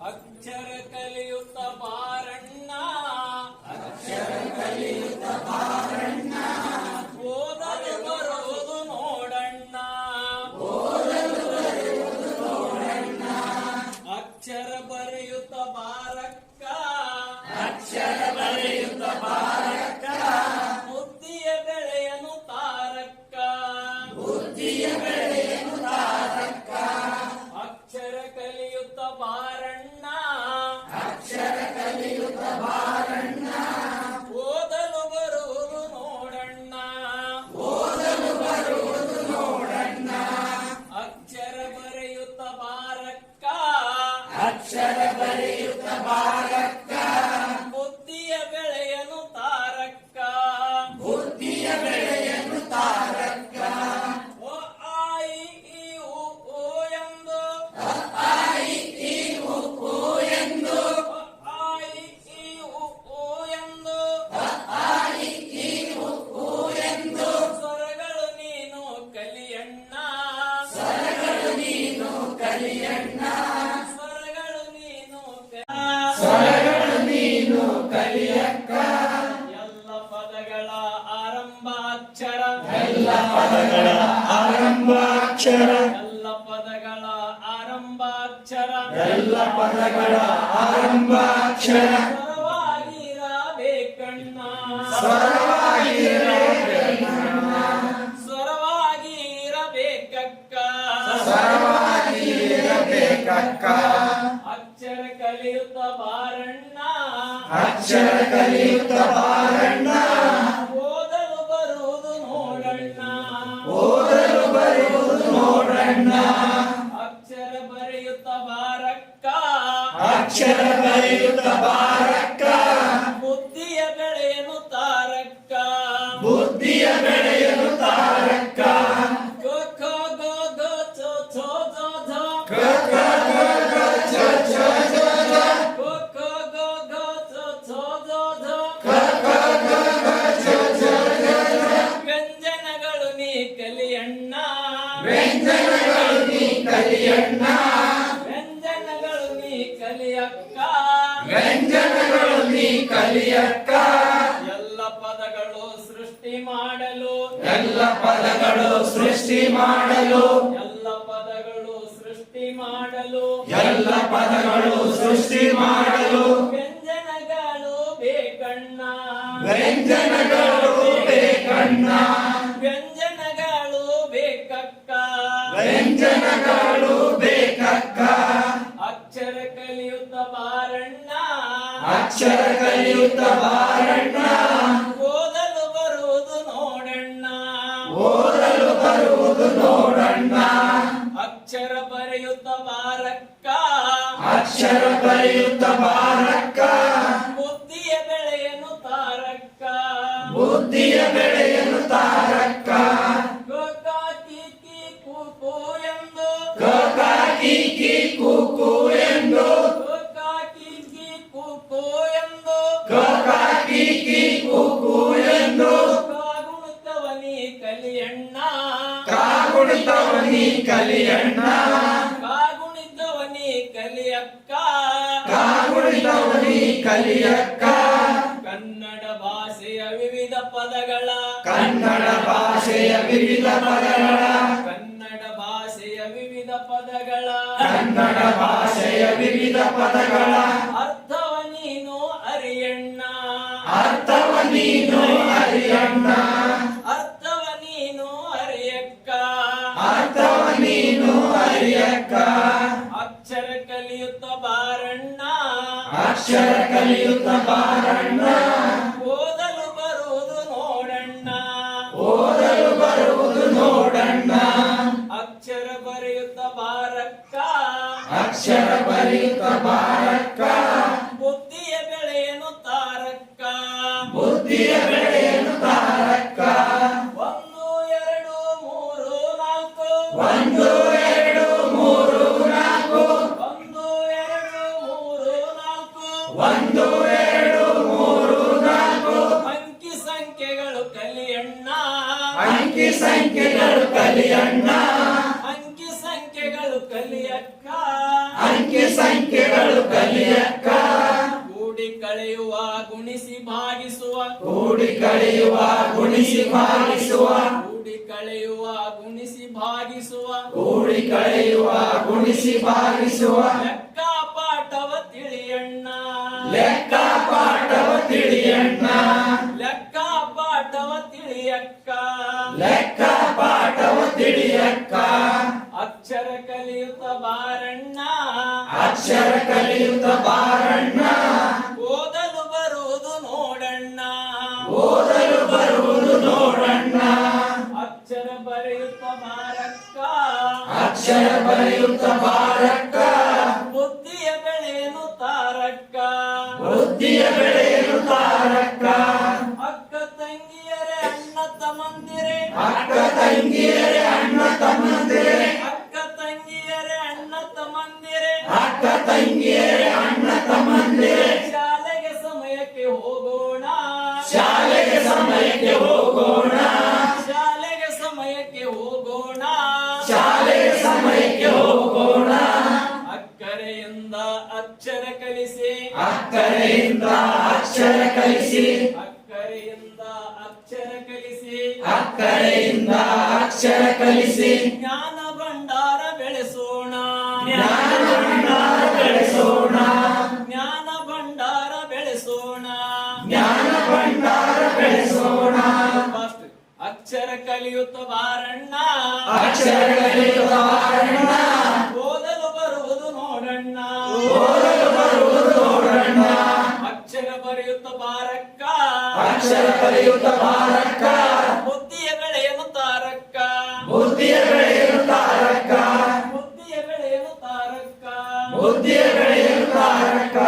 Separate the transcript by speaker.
Speaker 1: ಅಕ್ಷರ ಕಲಿಯುತ್ತ ಬಾರಣ್ಣ,
Speaker 2: ಅಕ್ಷರ ಕಲಿಯುತ್ತ ಬಾರಣ್ಣ,
Speaker 1: ಓದಲು ಬರುವುದು ನೋಡಣ್ಣ,
Speaker 2: ಓದಲು ಬರುವುದು ನೋಡಣ್ಣ.
Speaker 1: ಅಕ್ಷರ ಬರೆಯುತ್ತ ಬಾರಕ್ಕ,
Speaker 2: ಅಕ್ಷರ ಬರೆಯುತ್ತ ಬಾರಕ್ಕ,
Speaker 1: ಬುದ್ಧಿಯ ಬೆಳೆಯನು ತಾರಕ್ಕ,
Speaker 2: ಬುದ್ಧಿಯ ಬೆಳೆಯನು ತಾರಕ್ಕ.
Speaker 1: ಅಕ್ಷರ ಕಲಿಯುತ್ತ ಬಾರಣ್ಣ,
Speaker 2: ಅಕ್ಷರ ಕಲಿಯುತ್ತ ಬಾರಣ್ಣ,
Speaker 1: ಓದಲು ಬರುವುದು ನೋಡಣ್ಣ,
Speaker 2: ಓದಲು ಬರುವುದು ನೋಡಣ್ಣ.
Speaker 1: ಅಕ್ಷರ ಬರೆಯುತ್ತ ಬಾರಕ್ಕ,
Speaker 2: ಅಕ್ಷರ ಬರೆಯುತ್ತ ಬಾರಕ್ಕ,
Speaker 1: ಬುದ್ಧಿಯ ಬೆಳೆಯನು ತಾರಕ್ಕ,
Speaker 2: ಬುದ್ಧಿಯ ಬೆಳೆಯನು ತಾರಕ್ಕ.
Speaker 1: ಓ ಆ ಇ ಈ ಉ ಊ ಎಂದು,
Speaker 2: ಆಯಿ ಈ ಉ ಊ ಎಂದು,
Speaker 1: ಓ ಆ ಇ ಈ ಉ ಊ ಎಂದು,
Speaker 2: ಆಯಿ ಈ ಉ ಊ ಎಂದು,
Speaker 1: ಸ್ವರಗಳು ನೀನು ಕಲಿಯಣ್ಣ,
Speaker 2: ಸ್ವರಗಳು ನೀನು ಕಲಿಯಣ್ಣ,
Speaker 1: ಸ್ವರಗಳು ನೀನು
Speaker 2: ಸ್ವರಗಳು ನೀನು ಕಲಿಯಕ್ಕ.
Speaker 1: ಎಲ್ಲ ಪದಗಳ ಆರಂಭ ಅಕ್ಷರ,
Speaker 2: ಎಲ್ಲ ಪದಗಳ ಆರಂಭ ಅಕ್ಷರ,
Speaker 1: ಎಲ್ಲ ಪದಗಳ ಆರಂಭ ಅಕ್ಷರ,
Speaker 2: ಎಲ್ಲ ಪದಗಳ ಆರಂಭ ಅಕ್ಷರ,
Speaker 1: ಸ್ವರವಾಗಿರಬೇಕಣ್ಣ,
Speaker 2: ಸ್ವರವಾಗಿರಬೇಕಣ್ಣ,
Speaker 1: ಸ್ವರವಾಗಿರಬೇಕಕ್ಕ,
Speaker 2: ಸ್ವರವಾಗಿರಬೇಕಕ್ಕ.
Speaker 1: ಅಕ್ಷರ ಕಲಿಯುತ್ತ ಬಾರಣ್ಣ,
Speaker 2: ಅಕ್ಷರ ಕಲಿಯುತ್ತ ಬಾರಣ್ಣ,
Speaker 1: ಓದಲು ಬರುವುದು ನೋಡಣ್ಣ,
Speaker 2: ಓದಲು ಬರುವುದು ನೋಡಣ್ಣ.
Speaker 1: ಅಕ್ಷರ ಬರೆಯುತ್ತ ಬಾರಕ್ಕ,
Speaker 2: ಅಕ್ಷರ ಬರೆಯುತ್ತ ಬಾರಕ್ಕ,
Speaker 1: ಬುದ್ಧಿಯ ಬೆಳೆಯನು ತಾರಕ್ಕ,
Speaker 2: ಬುದ್ಧಿಯ ಬೆಳೆಯನು ತಾರಕ್ಕ.
Speaker 1: ಗೋ ಖೋ ಗೋ ಗೋ ಚೋ ಚೋ ಜೋ ಝೋ,
Speaker 2: ಕ ಕ ಗ ಗ ಚ ಚ ಜ ಜ,
Speaker 1: ಗೋ ಖೋ ಗೋ ಗೋ ಚೋ ಚೋ ಜೋ ಝೋ,
Speaker 2: ಕ ಕ ಗ ಗ ಚ ಚ ಜ ಜ.
Speaker 1: ವ್ಯಂಜನಗಳು ನೀ ಕಲಿಯಣ್ಣ,
Speaker 2: ವ್ಯಂಜನಗಳು ನೀ ಕಲಿಯಣ್ಣ,
Speaker 1: ವ್ಯಂಜನಗಳು ನೀ ಕಲಿಯಕ್ಕ,
Speaker 2: ವ್ಯಂಜನಗಳು ನೀ ಕಲಿಯಕ್ಕ.
Speaker 1: ಎಲ್ಲ ಪದಗಳು ಸೃಷ್ಟಿ ಮಾಡಲು,
Speaker 2: ಎಲ್ಲ ಪದಗಳು ಸೃಷ್ಟಿ ಮಾಡಲು,
Speaker 1: ಎಲ್ಲ ಪದಗಳು ಸೃಷ್ಟಿ ಮಾಡಲು,
Speaker 2: ಎಲ್ಲ ಪದಗಳು ಸೃಷ್ಟಿ ಮಾಡಲು,
Speaker 1: ವ್ಯಂಜನಗಳು ಬೇಕಣ್ಣ,
Speaker 2: ವ್ಯಂಜನಗಳು ಬೇಕಣ್ಣ,
Speaker 1: ವ್ಯಂಜನಗಳು ಬೇಕಕ್ಕ,
Speaker 2: ವ್ಯಂಜನಗಳು ಬೇಕಕ್ಕ.
Speaker 1: ಅಕ್ಷರ ಕಲಿಯುತ್ತ ಬಾರಣ್ಣ,
Speaker 2: ಅಕ್ಷರ ಕಲಿಯುತ್ತ ಬಾರಣ್ಣ,
Speaker 1: ಓದಲು ಬರುವುದು ನೋಡಣ್ಣ,
Speaker 2: ಓದಲು ಬರುವುದು ನೋಡಣ್ಣ.
Speaker 1: ಅಕ್ಷರ ಬರೆಯುತ್ತ ಬಾರಕ್ಕ,
Speaker 2: ಅಕ್ಷರ ಬರೆಯುತ್ತ ಬಾರಕ್ಕ,
Speaker 1: ಬುದ್ಧಿಯ ಬೆಳೆಯನು ತಾರಕ್ಕ,
Speaker 2: ಬುದ್ಧಿಯ ಬೆಳೆಯನು ತಾರಕ್ಕ.
Speaker 1: ಗೋಕಾಕಿ ಕಿ ಕೂಕು ಎಂದು,
Speaker 2: ಕ ಕ ಕಿ ಕಿ ಕೂಕು ಎಂದು,
Speaker 1: ಗೋಕಾಕಿ ಕಿ ಕೂಕು ಎಂದು,
Speaker 2: ಕ ಕ ಕಿ ಕಿ ಕೂಕು ಎಂದು,
Speaker 1: ಕಾಗುಣಿತವನಿ ಕಲಿಯಣ್ಣ,
Speaker 2: ಕಾಗುಣಿತವನಿ ಕಲಿಯಣ್ಣ,
Speaker 1: ಕಾಗುಣಿತವನಿ ಕಲಿಯಕ್ಕ,
Speaker 2: ಕಾಗುಣಿತವನಿ ಕಲಿಯಕ್ಕ.
Speaker 1: ಕನ್ನಡ ಭಾಷೆಯ ವಿವಿಧ ಪದಗಳ,
Speaker 2: ಕನ್ನಡ ಭಾಷೆಯ ವಿವಿಧ ಪದಗಳ,
Speaker 1: ಕನ್ನಡ ಭಾಷೆಯ ವಿವಿಧ ಪದಗಳ
Speaker 2: ಕನ್ನಡ ಭಾಷೆಯ ವಿವಿಧ ಪದಗಳ
Speaker 1: ಅರ್ಥವ ನೀನು ಅರಿಯಣ್ಣ,
Speaker 2: ಅರ್ಥವ ನೀನು ಅರಿಯಣ್ಣ,
Speaker 1: ಅರ್ಥವ ನೀನು ಅರಿಯಕ್ಕ,
Speaker 2: ಅರ್ಥವ ನೀನು ಅರಿಯಕ್ಕ.
Speaker 1: ಅಕ್ಷರ ಕಲಿಯುತ್ತ ಬಾರಣ್ಣ,
Speaker 2: ಅಕ್ಷರ ಕಲಿಯುತ್ತ ಬಾರಣ್ಣ,
Speaker 1: ಓದಲು ಬರುವುದು ನೋಡಣ್ಣ,
Speaker 2: ಓದಲು ಬರುವುದು ನೋಡಣ್ಣ.
Speaker 1: ಅಕ್ಷರ ಬರೆಯುತ್ತ ಬಾರಕ್ಕ,
Speaker 2: ಅಕ್ಷರ ಬರೆಯುತ್ತ ಬಾರಕ್ಕ,
Speaker 1: ಬುದ್ಧಿಯ ಬೆಳೆಯನು ತಾರಕ್ಕ,
Speaker 2: ಬುದ್ಧಿಯ ಬೆಳೆಯನು ತಾರಕ್ಕ.
Speaker 1: 1 2 3 4,
Speaker 2: 1 2 3 4,
Speaker 1: 1 2 3 4,
Speaker 2: 1 2 3 4,
Speaker 1: ಅಂಕಿ ಸಂಖ್ಯೆಗಳು ಕಲಿಯಣ್ಣ,
Speaker 2: ಅಂಕಿ ಸಂಖ್ಯೆಗಳು ಕಲಿಯಣ್ಣ,
Speaker 1: ಅಂಕಿ ಸಂಖ್ಯೆಗಳು ಕಲಿಯಕ್ಕ,
Speaker 2: ಅಂಕಿ ಸಂಖ್ಯೆಗಳು ಕಳೆಯುವ ಗುಣಿಸಿ ಭಾಗಿಸುವ
Speaker 1: ಕೂಡಿ ಕಳೆಯುವ ಗುಣಿಸಿ ಭಾಗಿಸುವ
Speaker 2: ಕೂಡಿ ಕಳೆಯುವ ಗುಣಿಸಿ ಭಾಗಿಸುವ
Speaker 1: ಲೆಕ್ಕ ಪಾಠವ ತಿಳಿಯಣ್ಣ
Speaker 2: ಲೆಕ್ಕ ಪಾಠವ ತಿಳಿಯಣ್ಣ
Speaker 1: ಲೆಕ್ಕ ಪಾಠವ ತಿಳಿಯಕ್ಕ
Speaker 2: ಲೆಕ್ಕ ಪಾಠವ ತಿಳಿಯಕ್ಕ
Speaker 1: ಅಕ್ಷರ ಕಲಿಯುತ್ತ ಬಾರಣ್ಣ
Speaker 2: ಅಕ್ಷರ ಕಲಿಯುತ್ತ ಬಾರಣ್ಣ
Speaker 1: ಓದಲು ಬರುವುದು ನೋಡಣ್ಣ
Speaker 2: ಓದಲು ಬರುವುದು ನೋಡಣ್ಣ
Speaker 1: ಅಕ್ಷರ ಬರೆಯುತ್ತ ಬಾರಕ್ಕ
Speaker 2: ಅಕ್ಷರ ಬರೆಯುತ್ತ ಬಾರಕ್ಕ
Speaker 1: ಬುದ್ಧಿಯ ಬೆಳೆಯನು ತಾರಕ್ಕ
Speaker 2: ಬುದ್ಧಿಯ ಬೆಳೆಯಲು ತಾರಕ್ಕ
Speaker 1: ಅಕ್ಕ ತಂಗಿಯರೇ ಅಣ್ಣ ತಮ್ಮಂದಿರೇ
Speaker 2: ಅಕ್ಕ ತಂಗಿಯರೇ ಅಣ್ಣ ತಮ್ಮಂದಿರೇ
Speaker 1: ಅಕ್ಕ ತಂಗಿಯರೇ ಅಣ್ಣ ತಮ್ಮಂದಿರೇ
Speaker 2: ಅಕ್ಕ ತಂಗಿಯರೇ ಅಣ್ಣ ತಮ್ಮಂದಿರೇ
Speaker 1: ಶಾಲೆಗೆ ಸಮಯಕ್ಕೆ ಹೋಗೋಣ
Speaker 2: ಶಾಲೆಗೆ ಸಮಯಕ್ಕೆ ಹೋಗೋಣ
Speaker 1: ಶಾಲೆಗೆ ಸಮಯಕ್ಕೆ ಹೋಗೋಣ
Speaker 2: ಶಾಲೆಗೆ ಸಮಯಕ್ಕೆ ಹೋಗೋಣ
Speaker 1: ಅಕ್ಕರೆಯಿಂದ ಅಕ್ಷರ ಕಲಿಸಿ
Speaker 2: ಅಕ್ಕರೆಯಿಂದ ಅಕ್ಷರ ಕಲಿಸಿ
Speaker 1: ಅಕ್ಕರೆಯಿಂದ ಅಕ್ಷರ ಕಲಿಸಿ
Speaker 2: ಅಕ್ಕರೆಯಿಂದ ಅಕ್ಷರ ಕಲಿಸಿ
Speaker 1: ಜ್ಞಾನ ಭಂಡಾರ ಬೆಳೆಸೋಣ
Speaker 2: ಜ್ಞಾನ ಭಂಡಾರ ಬೆಳೆಸೋಣ
Speaker 1: ಜ್ಞಾನ ಭಂಡಾರ ಬೆಳೆಸೋಣ
Speaker 2: ಜ್ಞಾನ ಭಂಡಾರ ಬೆಳೆಸೋಣ
Speaker 1: ಫಸ್ಟ್ ಅಕ್ಷರ ಕಲಿಯುತ್ತ ಬಾರಣ್ಣ
Speaker 2: ಅಕ್ಷರ ಕಲಿಯುತ್ತ ಬಾರಣ್ಣ
Speaker 1: ಓದಲು ಬರುವುದು ನೋಡಣ್ಣ
Speaker 2: ಓದಲು ಬರುವುದು ನೋಡಣ್ಣ
Speaker 1: ಅಕ್ಷರ ಬರೆಯುತ್ತ ಬಾರಕ್ಕ
Speaker 2: ಅಕ್ಷರ ಕಲಿಯುತ್ತ ಬಾರಕ್ಕ
Speaker 1: ಬುದ್ಧಿಯ ಬೆಳೆಯನು ತಾರಕ್ಕ
Speaker 2: ಬುದ್ಧಿಯ ಬೆಳೆಯಲು ತಾರಕ್ಕ
Speaker 1: ಬುದ್ಧಿಯ ಬೆಳೆಯನು ತಾರಕ್ಕ
Speaker 2: ಬುದ್ಧಿಯ ಬೆಳೆಯಲು ತಾರಕ್ಕ